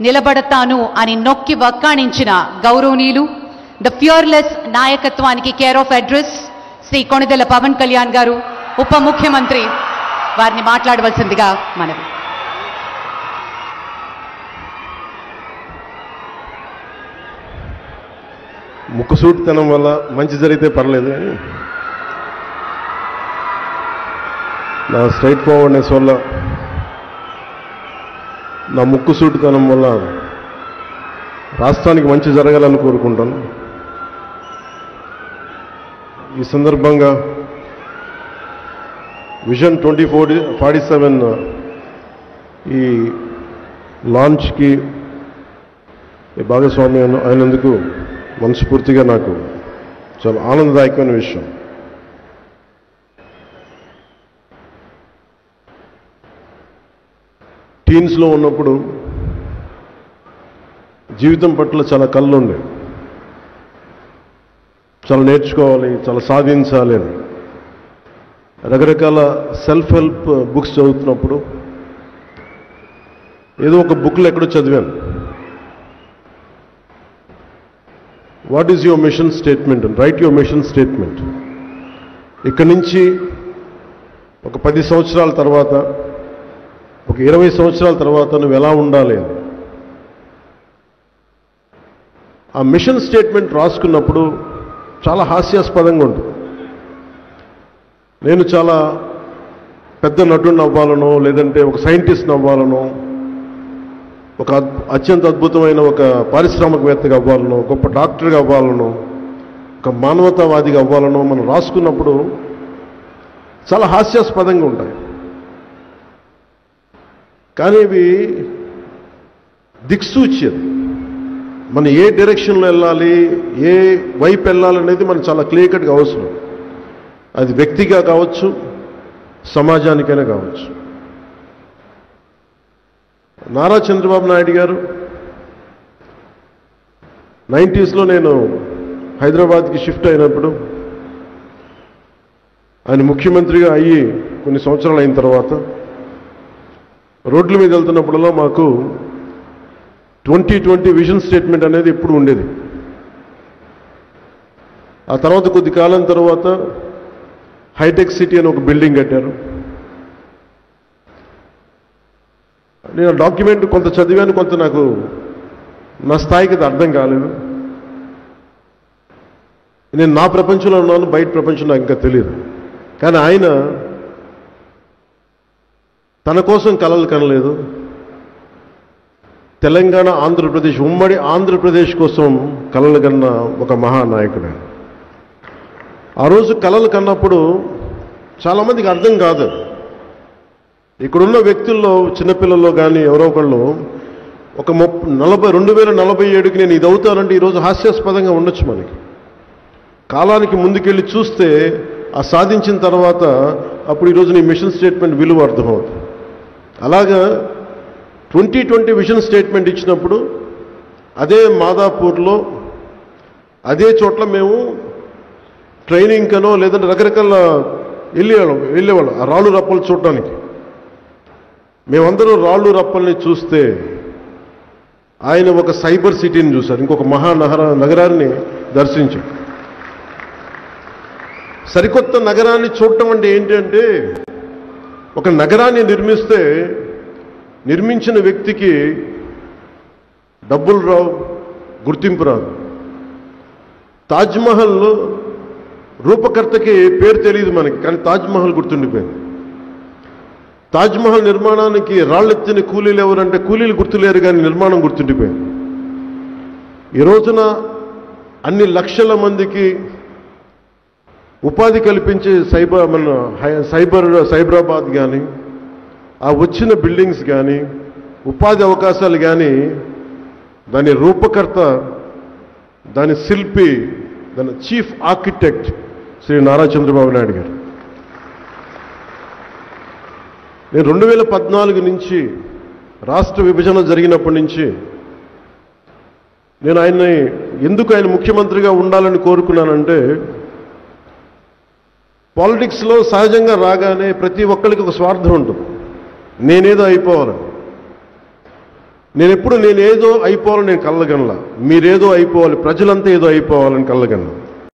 నిలబడతాను అని నొక్కి వక్కాణించిన గౌరవనీయులు ద ఫియర్లెస్ నాయకత్వానికి care of address Shri Konidela Pawan Kalyan గారు, ఉప ముఖ్యమంత్రి, వారిని మాట్లాడవలసిందిగా మనవి. ముక్కుసూటితనం వల్ల మంచి జరిగితే పర్లేదు కానీ నా స్ట్రైట్ ఫార్వర్డ్నెస్ వల్ల, నా ముక్కుసూటితనం వల్ల రాష్ట్రానికి మంచి జరగాలని కోరుకుంటాను. ఈ సందర్భంగా విజన్ 2047 ఈ లాంచ్కి భాగస్వామ్యం అయినందుకు మనస్ఫూర్తిగా నాకు చాలా ఆనందదాయకమైన విషయం. టీన్స్లో ఉన్నప్పుడు జీవితం పట్ల చాలా కళ్ళు ఉండే, చాలా నేర్చుకోవాలి, చాలా సాధించాలి అని రకరకాల సెల్ఫ్ హెల్ప్ బుక్స్ చదువుతున్నప్పుడు ఏదో ఒక బుక్లో ఎక్కడో చదివాను, what is your mission statement and right your mission statement. ఇక్కడి నుంచి ఒక 10 సంవత్సరాల తర్వాత, ఒక 20 సంవత్సరాల తర్వాత నువ్వు ఎలా ఉండాలి అని ఆ మిషన్ స్టేట్మెంట్ రాసుకున్నప్పుడు చాలా హాస్యాస్పదంగా ఉంటుంది. నేను చాలా పెద్ద నటుడిని అవ్వాలనో, లేదంటే ఒక సైంటిస్ట్ని అవ్వాలనో, ఒక అత్యంత అద్భుతమైన ఒక పారిశ్రామికవేత్తగా అవ్వాలనో, గొప్ప డాక్టర్గా అవ్వాలనో, ఒక మానవతావాదిగా అవ్వాలనో మనం రాసుకున్నప్పుడు చాలా హాస్యాస్పదంగా ఉంటాయి. కానీ ఇవి దిక్సూచి, మనం ఏ డైరెక్షన్లో వెళ్ళాలి, ఏ వైపు వెళ్ళాలనేది మనకు చాలా క్లియర్ కట్గా అవసరం. అది వ్యక్తిగా కావచ్చు, సమాజానికైనా కావచ్చు. నారా చంద్రబాబు నాయుడు గారు 90s నేను హైదరాబాద్కి షిఫ్ట్ అయినప్పుడు, ఆయన ముఖ్యమంత్రిగా అయ్యి కొన్ని సంవత్సరాలు అయిన తర్వాత రోడ్ల మీద వెళ్తున్నప్పుడల్లా మాకు 2020 విజన్ స్టేట్మెంట్ అనేది ఎప్పుడు ఉండేది. ఆ తర్వాత కొద్ది కాలం తర్వాత హైటెక్ సిటీ అని ఒక బిల్డింగ్ కట్టారు. నేను డాక్యుమెంట్ కొంత చదివాను, కొంత నాకు నా స్థాయికి అది అర్థం కాలేదు. నేను నా ప్రపంచంలో ఉన్నాను, బయట ప్రపంచం నాకు ఇంకా తెలియదు. కానీ ఆయన తన కోసం కలలు కనలేదు, తెలంగాణ ఆంధ్రప్రదేశ్, ఉమ్మడి ఆంధ్రప్రదేశ్ కోసం కలలు కన్న ఒక మహానాయకుడు. ఆ రోజు కలలు కన్నప్పుడు చాలామందికి అర్థం కాదు. ఇక్కడున్న వ్యక్తుల్లో, చిన్నపిల్లల్లో కానీ ఎవరో ఒకళ్ళు ఒక 2047కి నేను ఇది అవుతానంటే ఈరోజు హాస్యాస్పదంగా ఉండొచ్చు. మనకి కాలానికి ముందుకెళ్ళి చూస్తే ఆ సాధించిన తర్వాత అప్పుడు ఈరోజు నీ మిషన్ స్టేట్మెంట్ విలువ అర్థమవుతుంది. అలాగా 2020 విజన్ స్టేట్మెంట్ ఇచ్చినప్పుడు అదే మాదాపూర్లో అదే చోట్ల మేము ట్రైనింగ్ కనో లేదంటే రకరకాల వెళ్ళేవాళ్ళం ఆ రాళ్ళు రప్పలు చూడటానికి. మేమందరూ రాళ్ళు రప్పల్ని చూస్తే ఆయన ఒక సైబర్ సిటీని చూశారు, ఇంకొక నగరాన్ని దర్శించారు. సరికొత్త నగరాన్ని చూడటం అంటే ఏంటంటే, ఒక నగరాన్ని నిర్మించిన వ్యక్తికి డబ్బులు రావు, గుర్తింపు రాదు. తాజ్మహల్ రూపకర్తకి పేరు తెలియదు మనకి, కానీ తాజ్మహల్ గుర్తుండిపోయింది. తాజ్మహల్ నిర్మాణానికి రాళ్ళెత్తిన కూలీలు ఎవరంటే కూలీలు గుర్తులేరు, కానీ నిర్మాణం గుర్తుండిపోయింది. ఈ రోజున అన్ని లక్షల మందికి ఉపాధి కల్పించే సైబరాబాద్ కానీ, ఆ వచ్చిన బిల్డింగ్స్ కానీ, ఉపాధి అవకాశాలు కానీ, దాని రూపకర్త, దాని శిల్పి, దాని చీఫ్ ఆర్కిటెక్ట్ శ్రీ నారా చంద్రబాబు నాయుడు గారు. నేను 2014 నుంచి రాష్ట్ర విభజన జరిగినప్పటి నుంచి నేను ఎందుకు ఆయన ముఖ్యమంత్రిగా ఉండాలని కోరుకున్నానంటే, పాలిటిక్స్లో సహజంగా రాగానే ప్రతి ఒక్కరికి ఒక స్వార్థం ఉంటుంది, నేనేదో అయిపోవాలని. నేనేదో అయిపోవాలని నేను కలగనలా. మీరేదో అయిపోవాలి, ప్రజలంతా ఏదో అయిపోవాలని కలగలను.